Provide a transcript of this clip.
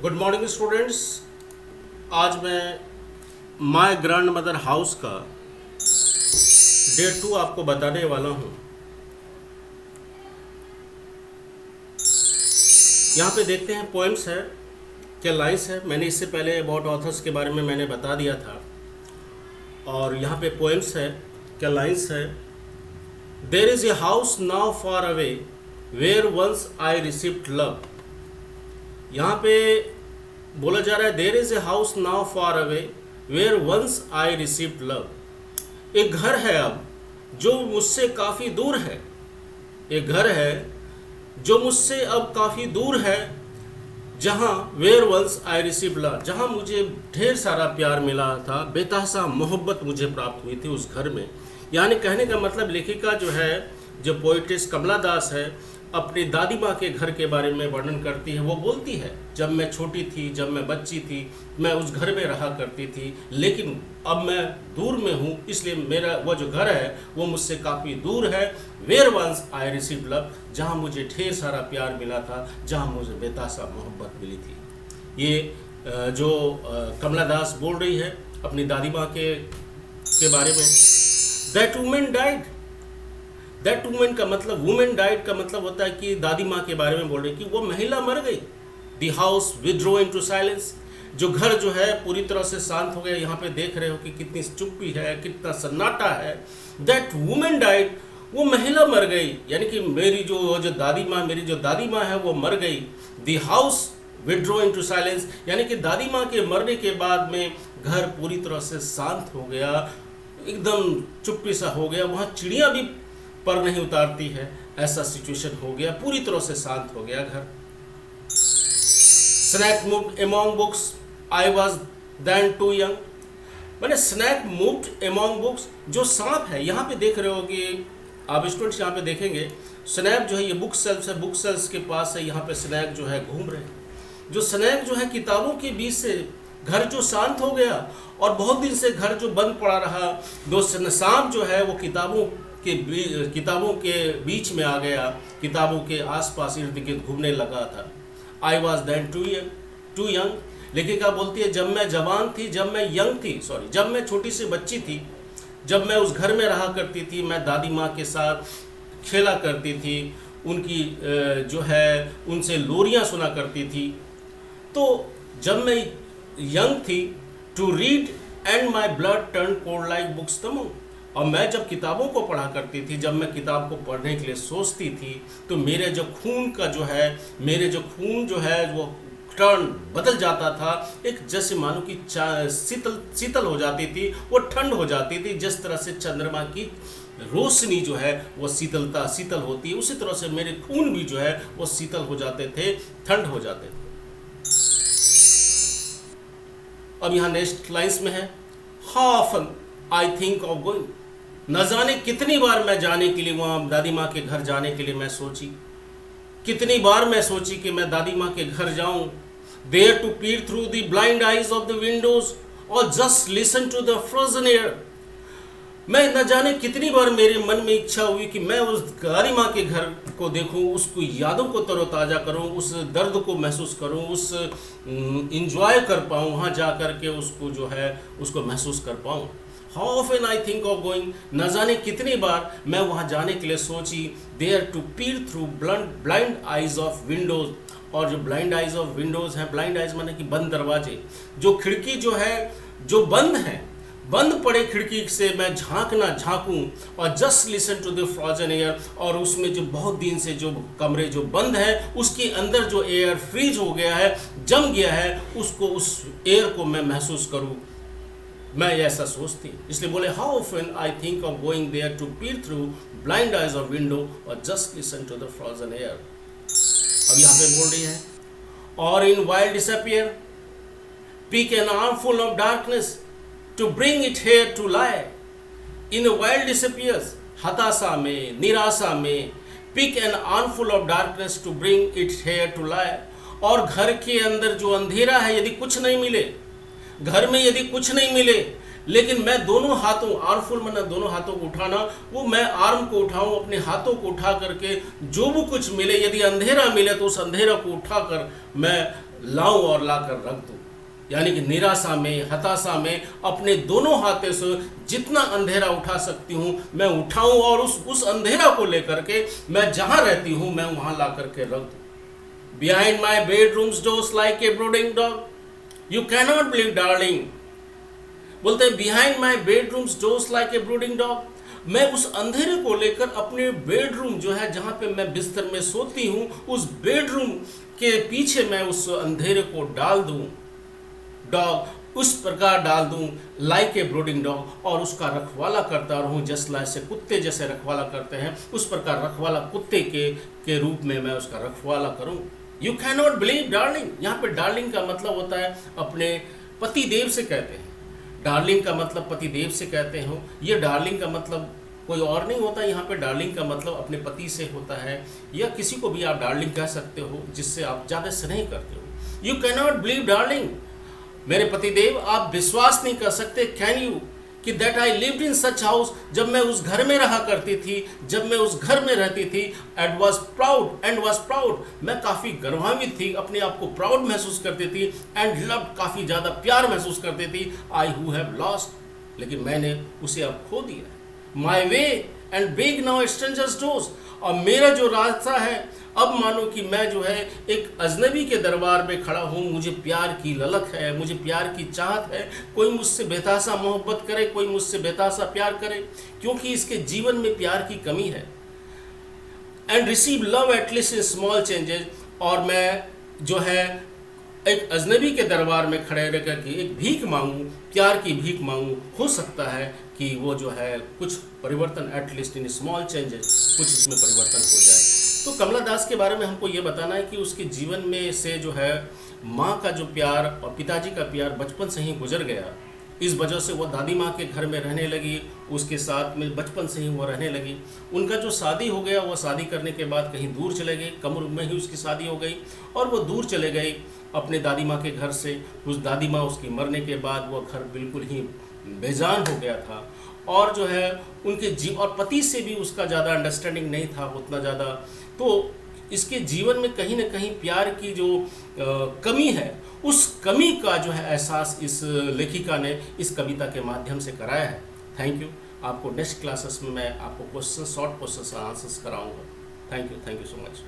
Good morning students. आज मैं my grand mother house का डे 2 आपको बताने वाला हूँ। यहाँ पे देखते हैं पोएम्स है क्या लाइन्स है। मैंने इससे पहले अबाउट ऑथर्स के बारे में मैंने बता दिया था और यहाँ पे पोएम्स है क्या लाइन्स है। There is a house now far away where once I received love. यहाँ पे बोला जा रहा है there is a house now far away where once I received love. एक घर है अब जो मुझसे काफ़ी दूर है। एक घर है जो मुझसे अब काफ़ी दूर है, जहाँ where once I received love, जहाँ मुझे ढेर सारा प्यार मिला था, बेतहासा मोहब्बत मुझे प्राप्त हुई थी उस घर में। यानी कहने का मतलब लेखिका जो है, जो पोइट्रेस कमला दास है, अपनी दादी माँ के घर के बारे में वर्णन करती है। वो बोलती है जब मैं छोटी थी, जब मैं बच्ची थी, मैं उस घर में रहा करती थी, लेकिन अब मैं दूर में हूँ, इसलिए मेरा वो जो घर है वो मुझसे काफ़ी दूर है। Where once I received love, जहाँ मुझे ढेर सारा प्यार मिला था, जहाँ मुझे बेतहासा मोहब्बत मिली थी। ये जो कमला दास बोल रही है अपनी दादी माँ के बारे में। That women died, that women का मतलब, वुमेन डाइड का मतलब होता है कि दादी माँ के बारे में बोल रही कि वो महिला मर गई। The house withdraw into silence, जो घर जो है पूरी तरह से शांत हो गया। यहाँ पे देख रहे हो कि कितनी चुप्पी है, कितना सन्नाटा है। दैट वुमेन डाइड, वो महिला मर गई, यानी कि मेरी जो दादी माँ है वो मर गई। The house withdraw into silence, यानी कि दादी माँ के मरने के बाद में घर पूरी तरह से शांत हो गया, एकदम चुप्पी सा हो गया। वहाँ चिड़ियाँ भी पर नहीं उतारती है, ऐसा सिचुएशन हो गया, पूरी तरह से शांत हो गया घर। Snake moved among books, I was then too young. मैंने स्नैक मूव्ड एमॉन्ग बुक्स, जो सांप है यहाँ पे देख रहे हो कि आप स्टूडेंट्स यहाँ पे देखेंगे स्नैप जो है ये बुक सेल्फ है, बुक सेल्स के पास है, यहाँ पे स्नैक जो है घूम रहे हैं। जो स्नैक जो है किताबों के बीच से घर जो शांत हो गया और बहुत दिन से घर जो बंद पड़ा रहा, दो सांप जो है वो किताबों के बीच में आ गया, किताबों के आसपास इर्द गिर्द घूमने लगा था। I was then too young, लेखिका बोलती है जब मैं जवान थी, जब मैं छोटी सी बच्ची थी, जब मैं उस घर में रहा करती थी, मैं दादी माँ के साथ खेला करती थी, उनकी जो है उनसे लोरियाँ सुना करती थी। तो जब मैं यंग थी, to read and my blood turn cold like books the moon. और मैं जब किताबों को पढ़ा करती थी, जब मैं किताब को पढ़ने के लिए सोचती थी, तो मेरे जो खून जो है वो टर्न बदल जाता था, एक जैसे मानो कि शीतल हो जाती थी, वो ठंड हो जाती थी। जिस तरह से चंद्रमा की रोशनी जो है वो शीतल होती है, उसी तरह से मेरे खून भी जो है वो शीतल हो जाते थे, ठंड हो जाते थे। अब यहाँ नेक्स्ट लाइन्स में है, how often I think of going. न जाने कितनी बार मैं जाने के लिए, वहाँ दादी माँ के घर जाने के लिए मैं सोची, कितनी बार मैं सोची कि मैं दादी माँ के घर जाऊँ। There to peer through the blind eyes of the windows और just listen to the frozen air. मैं न जाने कितनी बार मेरे मन में इच्छा हुई कि मैं उस दादी माँ के घर को देखूं, उसको यादों को तरोताज़ा करूं, उस दर्द को महसूस करूं, उस इंजॉय कर पाऊं, वहाँ जा कर के उसको जो है उसको महसूस कर पाऊं। How often I think of going, न जाने कितनी बार मैं वहाँ जाने के लिए सोची। There to peer through blind eyes of Windows, और जो ब्लाइंड आइज ऑफ विंडोज हैं, ब्लाइंड आइज माने कि बंद दरवाजे, जो खिड़की जो है जो बंद है, बंद पड़े खिड़की से मैं झांकूं और just listen to the frozen air, और उसमें जो बहुत दिन से जो कमरे जो बंद है उसके अंदर जो एयर फ्रीज हो गया है, जम गया है, उसको, उस एयर को मैं महसूस करूं। मैं ऐसा सोचती, इसलिए बोले how often I think of going there to peer through blind eyes of window और just listen to the frozen air. अब यहाँ पे बोल रही है, और in wild disappear pick an armful of darkness to bring it here to lie. In a wild disappears, हताशा में, निराशा में, pick an armful of darkness to bring it here to lie. और घर के अंदर जो अंधेरा है, यदि कुछ नहीं मिले, घर में यदि कुछ नहीं मिले, लेकिन मैं दोनों हाथों, आर्मफुल मतलब दोनों हाथों को उठाना, वो मैं आर्म को उठाऊं, अपने हाथों को उठा करके जो भी कुछ मिले, यदि अंधेरा मिले तो उस अंधेरा को उठाकर मैं लाऊं और लाकर रख दूं। यानी कि निराशा में, हताशा में अपने दोनों हाथों से जितना अंधेरा उठा सकती हूँ मैं उठाऊं और उस अंधेरा को लेकर के मैं जहाँ रहती हूँ मैं वहाँ ला करके रख दूँ। Behind my bedrooms doors like a breeding dog, you cannot believe darling. बोलते हैं behind my bedrooms doors like a breeding dog, मैं उस अंधेरे को लेकर अपने बेडरूम जो है जहाँ पे मैं बिस्तर में सोती हूँ, उस बेडरूम के पीछे मैं उस अंधेरे को डाल दूँ, डॉग उस प्रकार डाल दूं लाइक ए ब्रीडिंग डॉग, और उसका रखवाला करता रहूं जस्ट लाइक से कुत्ते जैसे रखवाला करते हैं, उस प्रकार रखवाला कुत्ते के रूप में मैं उसका रखवाला करूं। You can not believe darling, यहाँ पे डार्लिंग का मतलब होता है अपने पति देव से कहते हैं, डार्लिंग का मतलब पति देव से कहते हो। ये डार्लिंग का मतलब कोई और नहीं होता, यहाँ पे डार्लिंग का मतलब अपने पति से होता है, या किसी को भी आप डार्लिंग कह सकते हो जिससे आप ज़्यादा स्नेह करते हो। You can not believe darling, मेरे पतिदेव आप विश्वास नहीं कर सकते, कैन यू, कि that I lived in such house, जब मैं उस घर में रहा करती थी, जब मैं उस घर में रहती थी, एंड वॉज प्राउड, मैं काफ़ी गर्वान्वित थी, अपने आप को प्राउड महसूस करती थी, एंड लव्ड, काफ़ी ज़्यादा प्यार महसूस करती थी, आई हु हैव लॉस्ट, लेकिन मैंने उसे अब खो दिया। My way and beg now strangers doors, और मेरा जो रास्ता है अब मानो कि मैं जो है एक अजनबी के दरबार में खड़ा हूँ, मुझे प्यार की ललक है, मुझे प्यार की चाहत है, कोई मुझसे बेतासा मोहब्बत करे, कोई मुझसे बेतासा प्यार करे, क्योंकि इसके जीवन में प्यार की कमी है। And receive love at least in small changes, और मैं जो है एक अजनबी के दरबार में खड़े रह करके एक भीख मांगूँ, प्यार की भीख मांगूँ, हो सकता है कि वो जो है कुछ परिवर्तन, एटलीस्ट इन स्मॉल चेंजेस, कुछ इसमें परिवर्तन हो जाए। तो कमला दास के बारे में हमको ये बताना है कि उसके जीवन में से जो है माँ का जो प्यार और पिताजी का प्यार बचपन से ही गुजर गया, इस वजह से वो दादी माँ के घर में रहने लगी, उसके साथ में बचपन से ही वो रहने लगी। उनका जो शादी हो गया, वो शादी करने के बाद कहीं दूर चले गए, कम उम्र में ही उसकी शादी हो गई, और वो दूर चले गए अपने दादी माँ के घर से। उस दादी माँ उसकी मरने के बाद वो घर बिल्कुल ही बेजान हो गया था, और जो है उनके और पति से भी उसका ज़्यादा अंडरस्टैंडिंग नहीं था उतना ज़्यादा। तो इसके जीवन में कहीं ना कहीं प्यार की जो कमी है, उस कमी का जो है एहसास इस लेखिका ने इस कविता के माध्यम से कराया है। Thank you. आपको नेक्स्ट क्लासेस में मैं आपको क्वेश्चन, शॉर्ट क्वेश्चन आंसर्स कराऊंगा। Thank you so much.